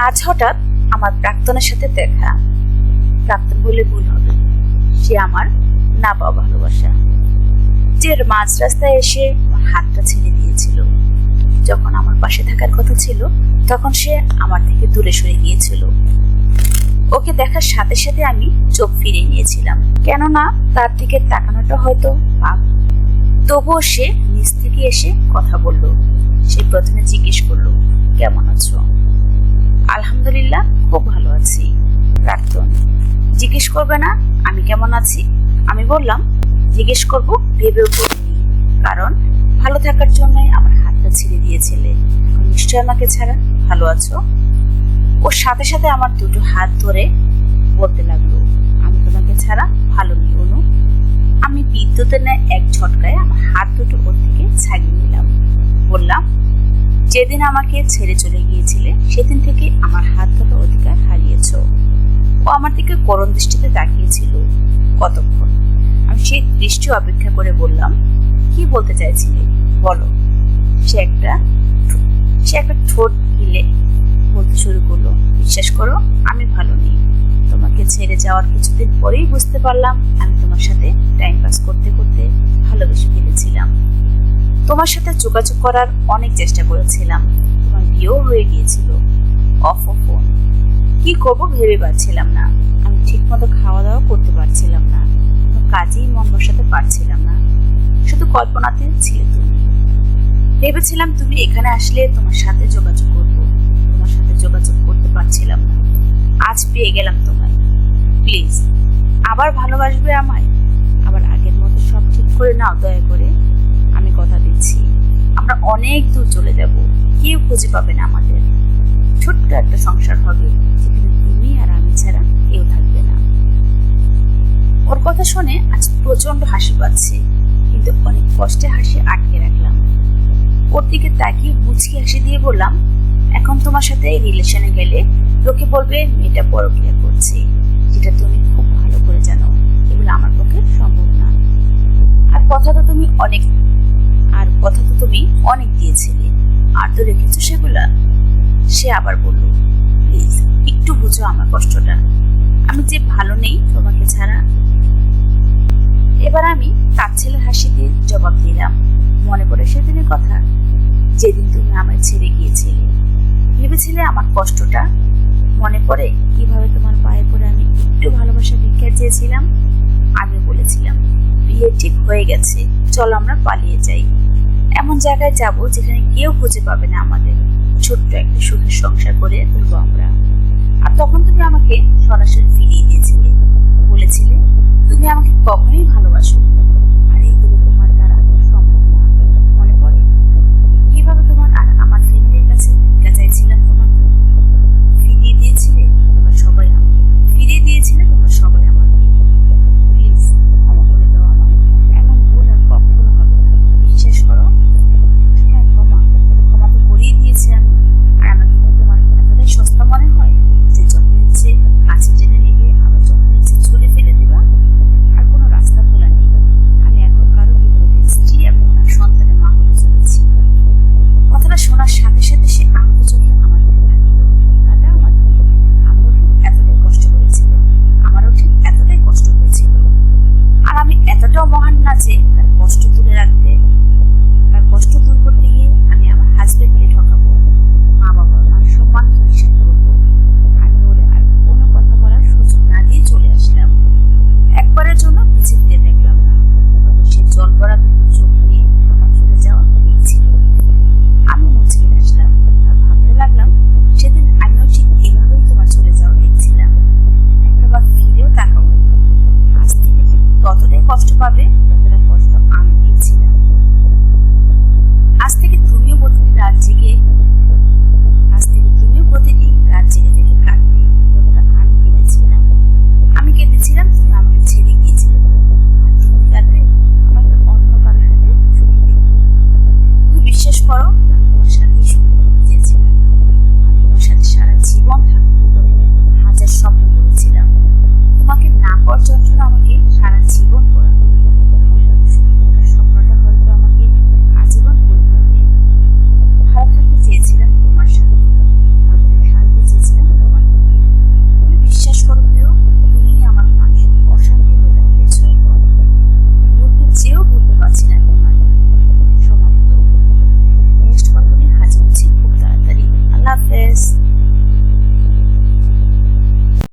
আজ হঠাৎ আমার প্রাক্তনের সাথে দেখা। প্রাক্তন বলে ভুল হবে, সে আমার না পাওয়া ভালোবাসা, যে মাঝ রাস্তায় এসে আমার হাতটা ছেড়ে দিয়েছিল। যখন আমার পাশে থাকার কথা ছিল তখন সে আমার থেকে দূরে সরে গিয়েছিল। ওকে দেখার সাথে সাথে আমি চোখ ফিরিয়ে নিয়েছিলাম, কেননা তার দিকে তাকানোটা হয়তো পাপ। তবুও সে নিজ থেকে এসে কথা বলল। সে প্রথমে জিজ্ঞেস করলো, কেমন আছো? আলহামদুলিল্লাহ, খুব ভালো আছি। প্রাক্তন, জিজ্ঞেস করবে না আমি কেমন আছি? আমি বললাম, জিজ্ঞেস করবো ভেবেও করিনি, কারণ ভালো থাকার জন্য আমার হাতটা ছেড়ে দিয়েছিলে। নিশ্চয় আমাকে ছাড়া ভালো আছো? ওর সাথে সাথে আমার দুটো হাত ধরে বলতে লাগলো, আমি তোমাকে ছাড়া ভালো নেই অনু। আমি বিদ্যুতের ন্যায় এক ঝটকায় আমার হাত দুটো ওর থেকে ছাড়িয়ে নিলাম। বললাম, যেদিন আমাকে ছেড়ে চলে গিয়েছিলে সেদিন থেকে আমার হাত ধরা অধিকার হারিয়েছ। ও আমার দিকে করুণ দৃষ্টিতে তাকিয়েছিল কতক্ষণ। আমি সেই দৃষ্টি অপেক্ষা করে বললাম, কি বলতে চাইছিলে বলো। সে একটা ঠোঁট গিলে বলতে শুরু করলো, বিশ্বাস করো আমি ভালো নেই। তোমাকে ছেড়ে যাওয়ার কিছুদিন পরেই বুঝতে পারলাম আমি তোমার সাথে টাইম পাস করতে করতে ভালোবেসে ফেলেছিলাম। তোমার সাথে যোগাযোগ করার অনেক চেষ্টা করেছিলাম, তোমার বিয়েও হয়ে গিয়েছিল। অফ ফোন, কি করবো ভেবে পাচ্ছিলাম না। আমি ঠিক মতো খাওয়া দাওয়া করতে পারছিলাম না, কাজেই মন বসাতে পারছিলাম না। শুধু কল্পনাতে ছিলে তুমি। ভেবেছিলাম তুমি এখানে আসলে তোমার সাথে যোগাযোগ করবো, তোমার সাথে যোগাযোগ করতে পারছিলাম না। আজ পেয়ে গেলাম তোমায়। প্লিজ আবার ভালোবাসবে আমায়, আবার আগের মতো সব ঠিক করে নাও দয়া করে। আমি কথা দিচ্ছি, আমরা অনেক দূর চলে যাব, কেউ খুঁজে পাবে না আমাদের। ছোট্ট একটা সংসার হবে যেখানে তুমি আর আমি ছাড়া কেউ থাকবে না। ওর কথা শুনে আজ প্রচন্ড হাসি পাচ্ছে, কিন্তু অনেক কষ্টে হাসি আটকে রাখলাম। ওর দিকে তাকিয়ে মুচকি হাসি দিয়ে বললাম, এখন তোমার সাথে রিলেশনে গেলে লোকে বলবে মেয়েটা পরক্রিয়া করছে, যেটা তুমি খুব ভালো করে জানো এগুলো আমার পক্ষে সম্ভব না। আর কথা তো তুমি অনেক দিয়েছিলে, আর তো রেখেছো সেগুলা। সে আবার বলল, প্লিজ একটু বুঝো আমার কষ্টটা, আমি যে ভালো নেই তোমাকে ছাড়া। এবার আমি তাচ্ছিলের হাসি দিয়ে জবাব দিলাম, মনে পড়ে সেদিনের কথা, যেদিন তুমি আমায় ছেড়ে গিয়েছিলে। ভেবেছিলে আমার কষ্টটা মনে পড়ে, কিভাবে তোমার পায়ে পড়ে আমি একটু ভালোবাসা ভিক্ষা চেয়েছিলাম। আমি বলেছিলাম, বিয়ে ঠিক হয়ে গেছে, চলো আমরা পালিয়ে যাই, এমন জায়গায় যাব যেখানে কেউ খুঁজে পাবে না আমাদের। ছোট্ট একটা সুখের সংসার করে তুলবো আমরা। আর তখন তুমি আমাকে সরাসরি ফিরিয়ে দিয়েছিলে, বলেছিলে তুমি আমাকে কখনোই ভালোবাসো, আর এগুলো তোমার দ্বারা সম্ভব না। মনে পড়ে কিভাবে তোমার আর আমার ফ্যামিলির কাছে ভিক্ষা চাইছিলাম, তোমাকে ফিরিয়ে দিয়েছিলে তোমরা সবাই আমাকে, ফিরিয়ে দিয়েছিলে তোমরা সবাই আমাকে। প্লিজ ক্ষমা করে দাও আমায়, এমন ভুল আর কখনো হবে না, বিশ্বাস করো। হ্যাঁ, ক্ষমা তো করিয়ে দিয়েছি আমি। আর আমাকে তোমার এতটাই সস্তা মনে হয় যে যখন ইচ্ছে কাছে জেনে নেবে, আবার যখন ইচ্ছে ছুড়ে ফেলে দিবা। আর কোনো রাস্তা খোলা নেই। আমি এখন কারো বিপরীতে স্ত্রী এবং তার সন্তানের মা হতে চলেছি। কথাটা শোনার সাথে সাথে সে আনন্দ চোখে আমার দিকে তাকালো। দাদা আমার আমিও এতটাই কষ্ট করেছিল, আমারও ঠিক এতটাই কষ্ট হয়েছিল। আর আমি এতটাও মহান না যে তার কষ্ট তুলে রাখতে, তার কষ্ট দূর করতে গিয়ে আমি আমার হাজবেন্ডকে ঠকাবো, মা বাবার মান সম্মান হিসাব করবো। আমি ওরে আর কোনো কথা বলার সুযোগ না দিয়ে চলে আসলাম। একবারের জন্য পিছিয়ে ফিরে দেখলাম না, সে জল ভরা চোখ নিয়ে আমার চলে যাওয়া দেখছিল। আমি মুছে আসলাম আর ভাবতে লাগলাম, সেদিন আমিও ঠিক এভাবেই তোমার চলে যাওয়া দেখছিলাম। একটাবার ফিরেও তাকাবো, আজ থেকে ততটাই কষ্ট পাবে যতটা কষ্ট আমি দিয়েছিলাম। আজ থেকে তুমিও প্রতিদিন রাত জেগে দেখে কাঁদবে যতটা আমি কেঁদেছিলাম। আমি কেঁদেছিলাম তুমি আমাকে ছেড়ে গিয়েছিলে, তুমি কাঁদবে আমাকে অন্য কারোর সাথে সুখী দেখবে। তুমি বিশ্বাস করো, আমি তোমার সাথেই সুখী হতে চেয়েছিলাম। আমি তোমার সাথে সারা জীবন থাকবো বলে হাজার স্বপ্ন করেছিলাম। তোমাকে না পাওয়ার যন্ত্রণা আমাকে সারা জীবন পড়াবে। স্বপ্নটা হয়তো আমাকে আজীবন করতে হবে। ভালো থাকতে চেয়েছিলাম তোমার সাথে, শান্তি চেয়েছিলাম। পাচ্ছি না তোমার। সমাপ্ত। নেক্সট কথা নিয়ে হাজির হচ্ছি খুব তাড়াতাড়ি। আল্লাহ হাফেজ।